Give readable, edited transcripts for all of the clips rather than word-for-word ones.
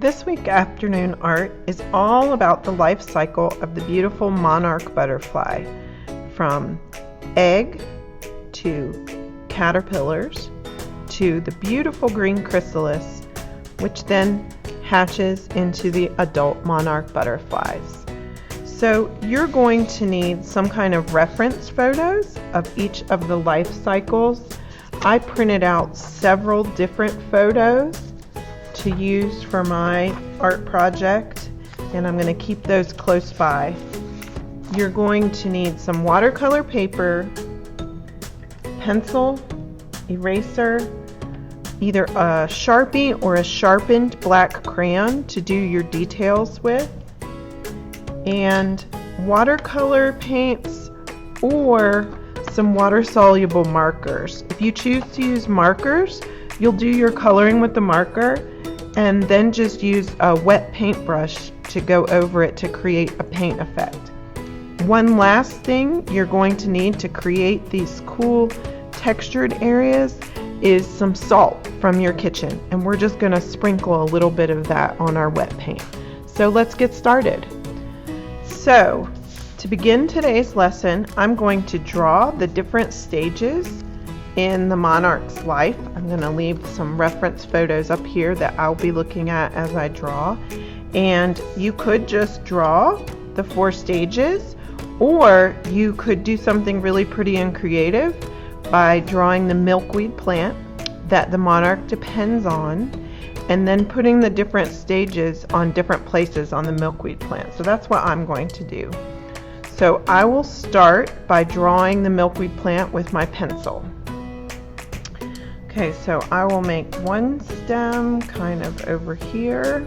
This week afternoon art is all about the life cycle of the beautiful monarch butterfly, from egg to caterpillars to the beautiful green chrysalis, which then hatches into the adult monarch butterflies. So you're going to need some kind of reference photos of each of the life cycles. I printed out several different photos to use for my art project, and I'm going to keep those close by. You're going to need some watercolor paper, pencil, eraser, either a Sharpie or a sharpened black crayon to do your details with, and watercolor paints or some water-soluble markers. If you choose to use markers, you'll do your coloring with the marker and then just use a wet paintbrush to go over it to create a paint effect. One last thing you're going to need to create these cool textured areas is some salt from your kitchen, and we're just going to sprinkle a little bit of that on our wet paint. So let's get started. So to begin today's lesson, I'm going to draw the different stages in the monarch's life. I'm going to leave some reference photos up here that I'll be looking at as I draw. And you could just draw the 4 stages, or you could do something really pretty and creative by drawing the milkweed plant that the monarch depends on, and then putting the different stages on different places on the milkweed plant. So that's what I'm going to do. So I will start by drawing the milkweed plant with my pencil. Okay, so I will make one stem kind of over here.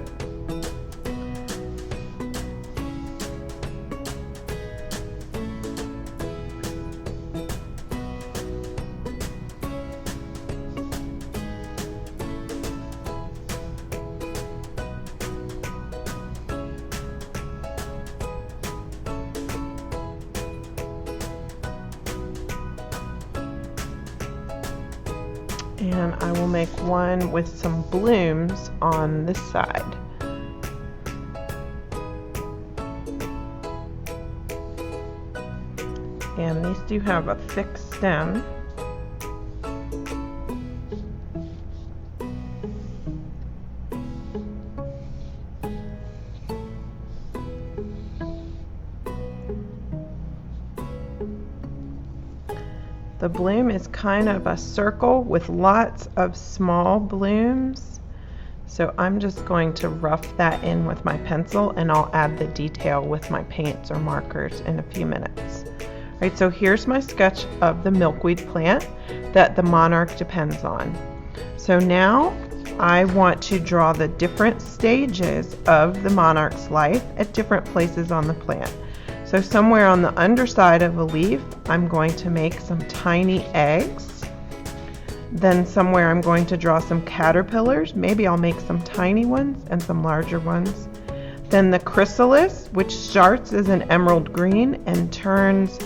And I will make one with some blooms on this side. And these do have a thick stem. The bloom is kind of a circle with lots of small blooms. So I'm just going to rough that in with my pencil, and I'll add the detail with my paints or markers in a few minutes. All right, so here's my sketch of the milkweed plant that the monarch depends on. So now I want to draw the different stages of the monarch's life at different places on the plant. So somewhere on the underside of a leaf, I'm going to make some tiny eggs. Then somewhere I'm going to draw some caterpillars. Maybe I'll make some tiny ones and some larger ones. Then the chrysalis, which starts as an emerald green and turns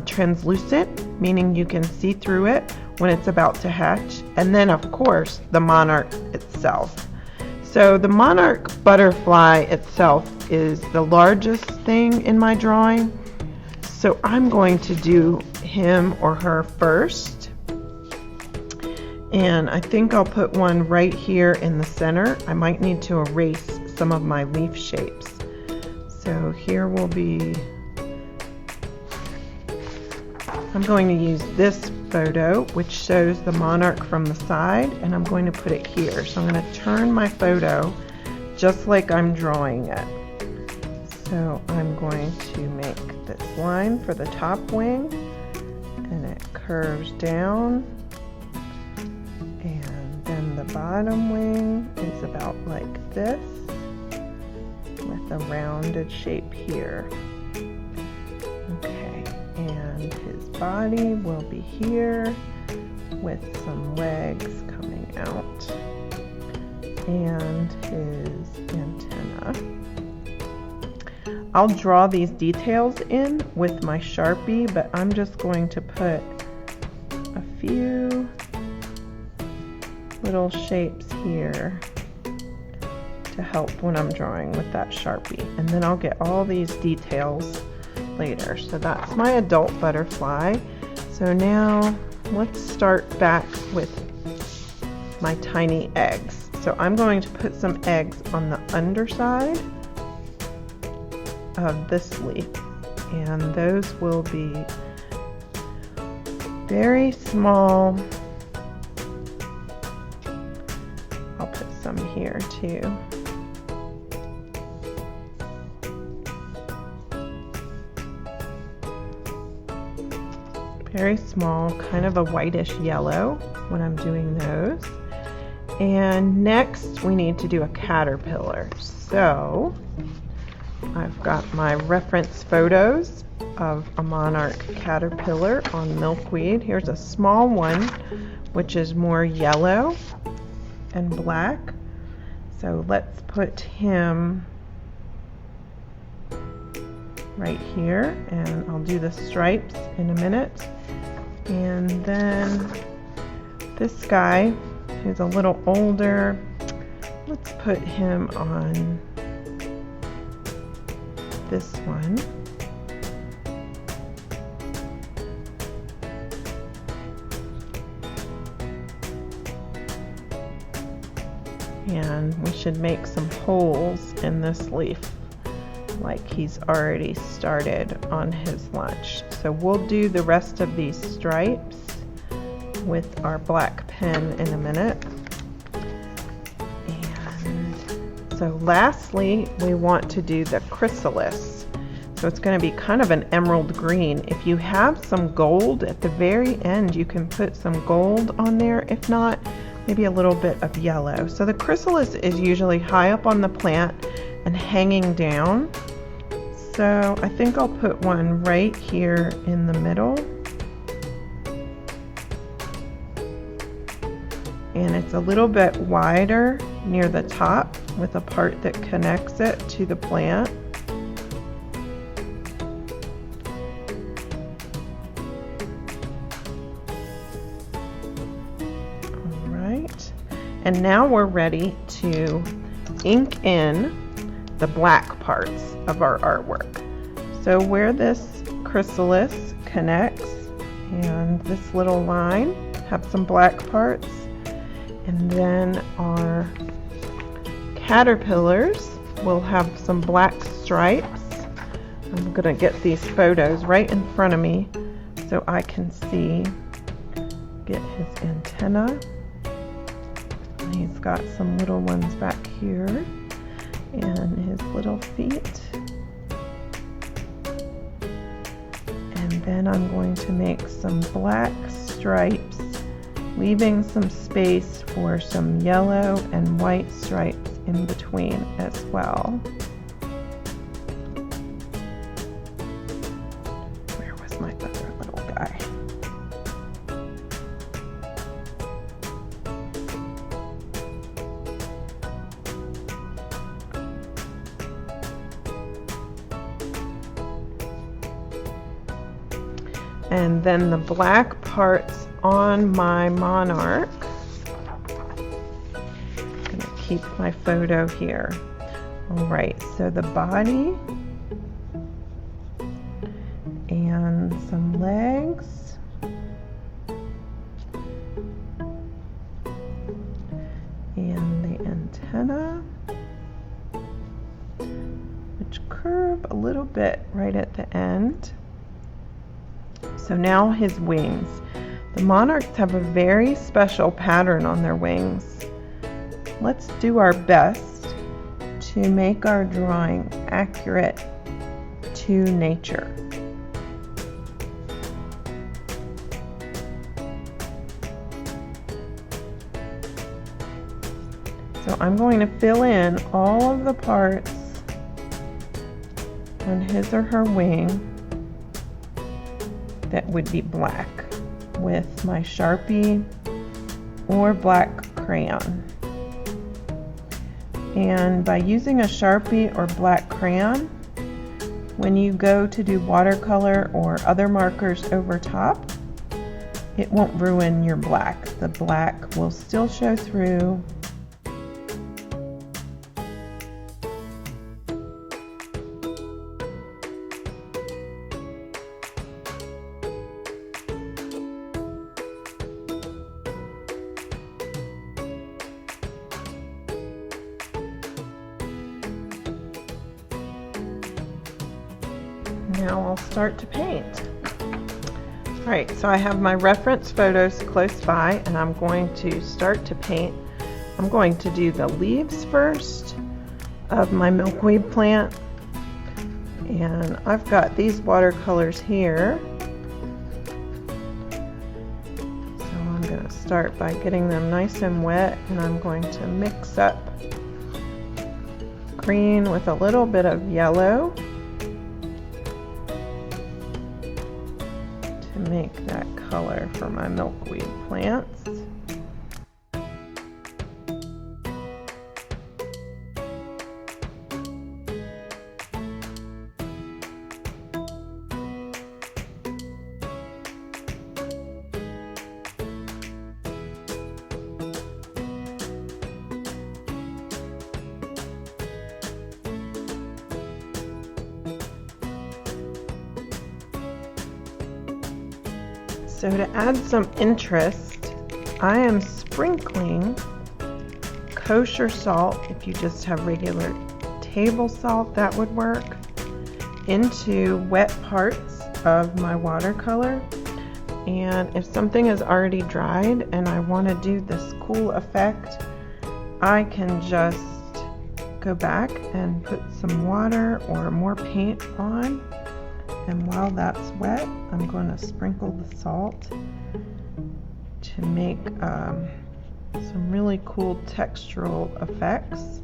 translucent, meaning you can see through it when it's about to hatch. And then of course the monarch itself. So the monarch butterfly itself is the largest thing in my drawing. So I'm going to do him or her first. And I think I'll put one right here in the center. I might need to erase some of my leaf shapes. So here will be, I'm going to use this photo which shows the monarch from the side, and I'm going to put it here. So I'm going to turn my photo just like I'm drawing it. So I'm going to make this line for the top wing, and it curves down, and then the bottom wing is about like this with a rounded shape here. Okay, and his body will be here with some legs coming out, and his antenna. I'll draw these details in with my Sharpie, but I'm just going to put a few little shapes here to help when I'm drawing with that Sharpie. And then I'll get all these details later. So that's my adult butterfly. So now let's start back with my tiny eggs. So I'm going to put some eggs on the underside of this leaf, and those will be very small. I'll put some here too. Very small, kind of a whitish yellow when I'm doing those. And next we need to do a caterpillar. So I've got my reference photos of a monarch caterpillar on milkweed. Here's a small one which is more yellow and black. So let's put him right here, and I'll do the stripes in a minute. And then this guy who's a little older, let's put him on this one. And we should make some holes in this leaf like he's already started on his lunch. So we'll do the rest of these stripes with our black pen in a minute. And so lastly, we want to do the chrysalis. So it's going to be kind of an emerald green. If you have some gold at the very end, you can put some gold on there. If not, maybe a little bit of yellow. So the chrysalis is usually high up on the plant and hanging down. So I think I'll put one right here in the middle. And it's a little bit wider near the top with a part that connects it to the plant. All right. And now we're ready to ink in the black parts of our artwork. So where this chrysalis connects and this little line have some black parts, and then our caterpillars will have some black stripes. I'm going to get these photos right in front of me so I can see, get his antenna. And he's got some little ones back here, and his little feet. And then I'm going to make some black stripes, leaving some space for some yellow and white stripes in between as well. Where was my other little guy? And then the black parts on my monarch. I'm going to keep my photo here. All right, so the body and some legs. And the antenna, which curve a little bit right at the end. So now his wings. The monarchs have a very special pattern on their wings. Let's do our best to make our drawing accurate to nature. So I'm going to fill in all of the parts on his or her wing that would be black with my Sharpie or black crayon. And by using a Sharpie or black crayon, when you go to do watercolor or other markers over top, it won't ruin your black. The black will still show through. now I'll start to paint. Alright, so I have my reference photos close by, and I'm going to start to paint. I'm going to do the leaves first of my milkweed plant, and I've got these watercolors here. So I'm going to start by getting them nice and wet, and I'm going to mix up green with a little bit of yellow to make that color for my milkweed plants. So to add some interest, I am sprinkling kosher salt, if you just have regular table salt, that would work, into wet parts of my watercolor. And if something is already dried and I want to do this cool effect, I can just go back and put some water or more paint on. And while that's wet, I'm going to sprinkle the salt to make some really cool textural effects.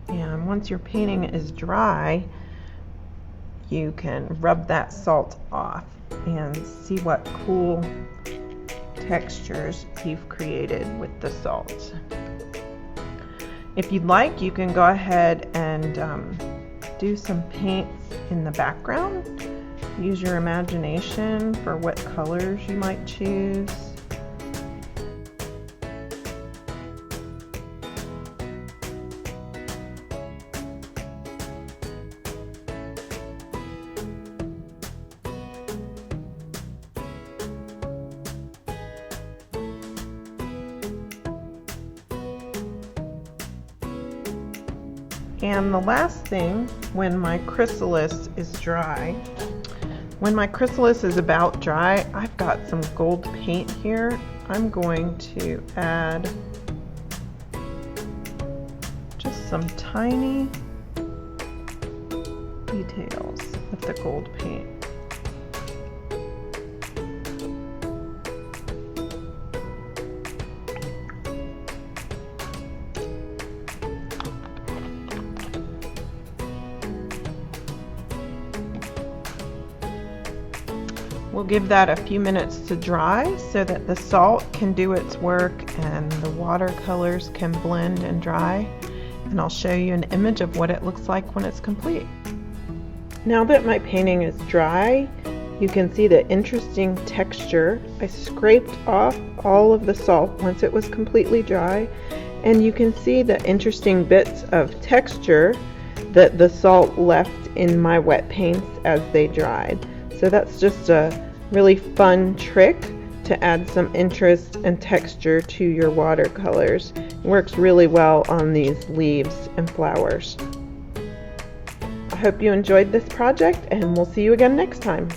And once your painting is dry, you can rub that salt off and see what cool textures you've created with the salt. If you'd like, you can go ahead and do some paints in the background. Use your imagination for what colors you might choose. And the last thing, when my chrysalis is dry, when my chrysalis is about dry, I've got some gold paint here. I'm going to add just some tiny details with the gold paint. We'll give that a few minutes to dry so that the salt can do its work and the watercolors can blend and dry. And I'll show you an image of what it looks like when it's complete. Now that my painting is dry, you can see the interesting texture. I scraped off all of the salt once it was completely dry, and you can see the interesting bits of texture that the salt left in my wet paints as they dried. So that's just a really fun trick to add some interest and texture to your watercolors. It works really well on these leaves and flowers. I hope you enjoyed this project, and we'll see you again next time.